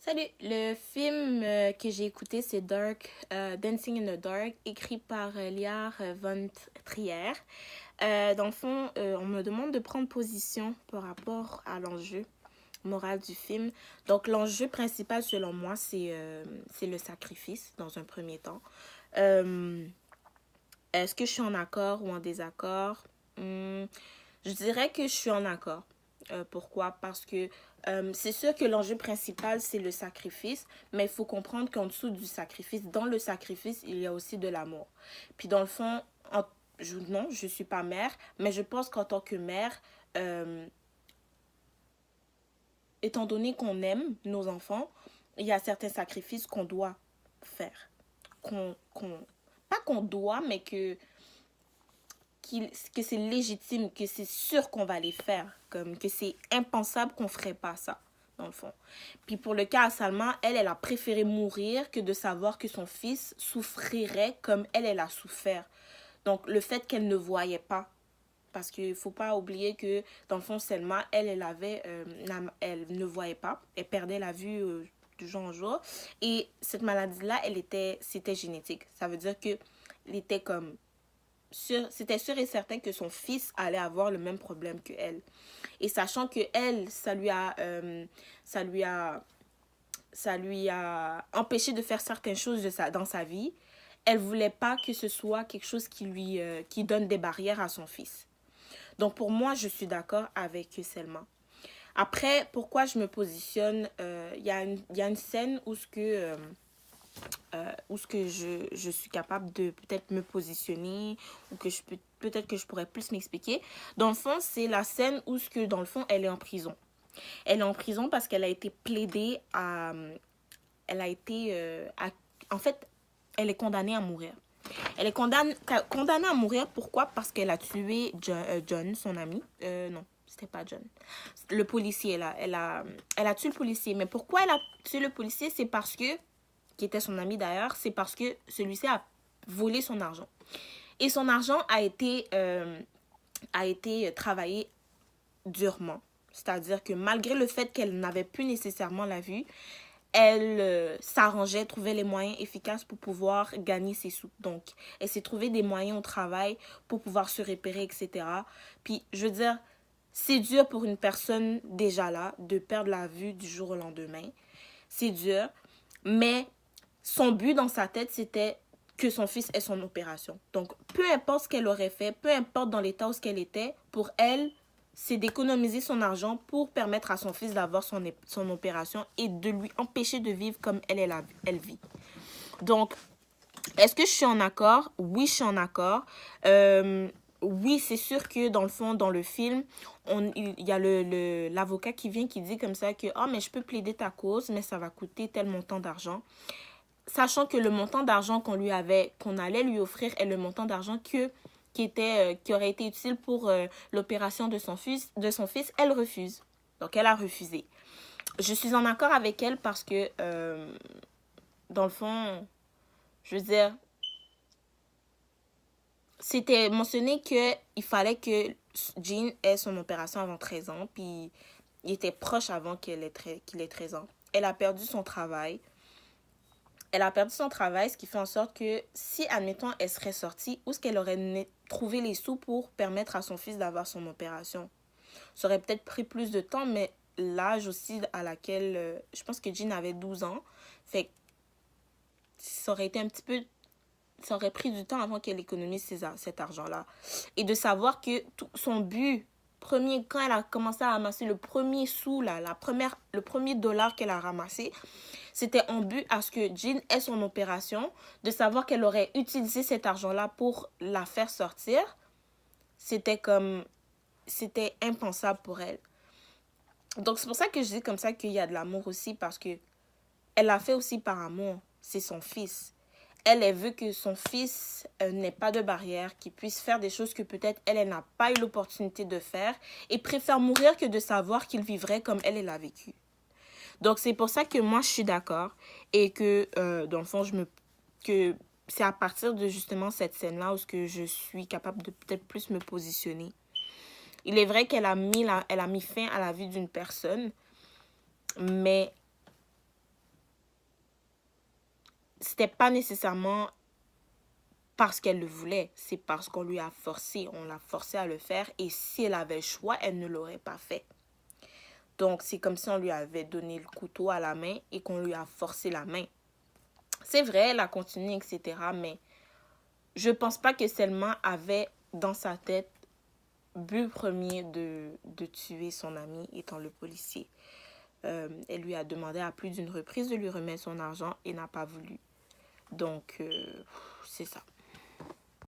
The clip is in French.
Salut, le film que j'ai écouté, c'est Dancing in the Dark, écrit par Liar von Trier. Dans le fond, on me demande de prendre position par rapport à l'enjeu moral du film. Donc, l'enjeu principal, selon moi, c'est le sacrifice, dans un premier temps. Euh, Est-ce que je suis en accord ou en désaccord? Je dirais que je suis en accord. Pourquoi? Parce que c'est sûr que l'enjeu principal, c'est le sacrifice, mais il faut comprendre qu'en dessous du sacrifice, dans le sacrifice, il y a aussi de l'amour. Puis dans le fond, non, je ne suis pas mère, mais je pense qu'en tant que mère, euh, étant donné qu'on aime nos enfants, il y a certains sacrifices qu'on doit faire. Pas qu'on doit, mais que c'est légitime, que c'est sûr qu'on va les faire, comme que c'est impensable qu'on ferait pas ça, dans le fond. Puis pour le cas à Salma, elle a préféré mourir que de savoir que son fils souffrirait comme elle a souffert. Donc le fait qu'elle ne voyait pas, parce qu'il ne faut pas oublier que dans le fond, Selma, elle ne voyait pas, elle perdait la vue du jour en jour. Et cette maladie-là, c'était génétique. Ça veut dire que était comme c'était sûr et certain que son fils allait avoir le même problème que elle. Et sachant que elle, ça lui a empêché de faire certaines choses dans sa vie, elle voulait pas que ce soit quelque chose qui donne des barrières à son fils. Donc pour moi, je suis d'accord avec Selma. Après, pourquoi je me positionne, il y a une scène où ce que je suis capable de peut-être me positionner ou que peut-être que je pourrais plus m'expliquer. Dans le fond, c'est la scène où ce que dans le fond, elle est en prison. Elle est en prison parce qu'elle a été plaidée à elle a été en fait, elle est condamnée à mourir. Elle est condamnée à mourir. Pourquoi? Parce qu'elle a tué John, son ami. Non, c'était pas John. Le policier, là. Elle a tué le policier. Mais pourquoi elle a tué le policier? C'est parce que, qui était son ami d'ailleurs, c'est parce que celui-ci a volé son argent. Et son argent a été travaillé durement. C'est-à-dire que malgré le fait qu'elle n'avait plus nécessairement la vue, elle s'arrangeait, trouvait les moyens efficaces pour pouvoir gagner ses sous. Donc, elle s'est trouvé des moyens au travail pour pouvoir se repérer, etc. Puis, je veux dire, c'est dur pour une personne déjà là de perdre la vue du jour au lendemain. C'est dur, mais son but dans sa tête, c'était que son fils ait son opération. Donc, peu importe ce qu'elle aurait fait, peu importe dans l'état où elle était, pour elle, c'est d'économiser son argent pour permettre à son fils d'avoir son opération et de lui empêcher de vivre comme elle vit. Donc, est-ce que je suis en accord? Oui, je suis en accord. Oui, c'est sûr que dans le fond, dans le film, il y a l'avocat qui vient qui dit comme ça que « Ah, mais je peux plaider ta cause, mais ça va coûter tel montant d'argent. » Sachant que le montant d'argent qu'on allait lui offrir est le montant d'argent qui aurait été utile pour l'opération de son fils, elle refuse. Donc, elle a refusé. Je suis en accord avec elle parce que, dans le fond, je veux dire, c'était mentionné qu'il fallait que Jean ait son opération avant 13 ans, puis il était proche avant qu'il ait 13 ans. Elle a perdu son travail. Ce qui fait en sorte que si, admettons, elle serait sortie, où est-ce qu'elle aurait trouvé les sous pour permettre à son fils d'avoir son opération? Ça aurait peut-être pris plus de temps, mais l'âge aussi à laquelle... je pense que Jean avait 12 ans. Fait que ça aurait été un petit peu... Ça aurait pris du temps avant qu'elle économise cet argent-là. Et de savoir que son but quand elle a commencé à ramasser le premier sou, là, le premier dollar qu'elle a ramassé, c'était en but à ce que Jean ait son opération, de savoir qu'elle aurait utilisé cet argent-là pour la faire sortir. C'était impensable pour elle. Donc c'est pour ça que je dis comme ça qu'il y a de l'amour aussi, parce que elle l'a fait aussi par amour. C'est son fils. Elle veut que son fils n'ait pas de barrière, qu'il puisse faire des choses que peut-être elle n'a pas eu l'opportunité de faire, et préfère mourir que de savoir qu'il vivrait comme elle l'a vécu. Donc c'est pour ça que moi je suis d'accord, et que dans le fond que c'est à partir de justement cette scène-là où que je suis capable de peut-être plus me positionner. Il est vrai qu'elle a mis fin à la vie d'une personne, mais c'était pas nécessairement parce qu'elle le voulait, c'est parce qu'on lui a forcé, on l'a forcé à le faire, et si elle avait le choix, elle ne l'aurait pas fait. Donc, c'est comme si on lui avait donné le couteau à la main et qu'on lui a forcé la main. C'est vrai, elle a continué, etc., mais je pense pas que Selma avait dans sa tête but premier de tuer son ami étant le policier. Elle lui a demandé à plus d'une reprise de lui remettre son argent et n'a pas voulu. Donc, c'est ça.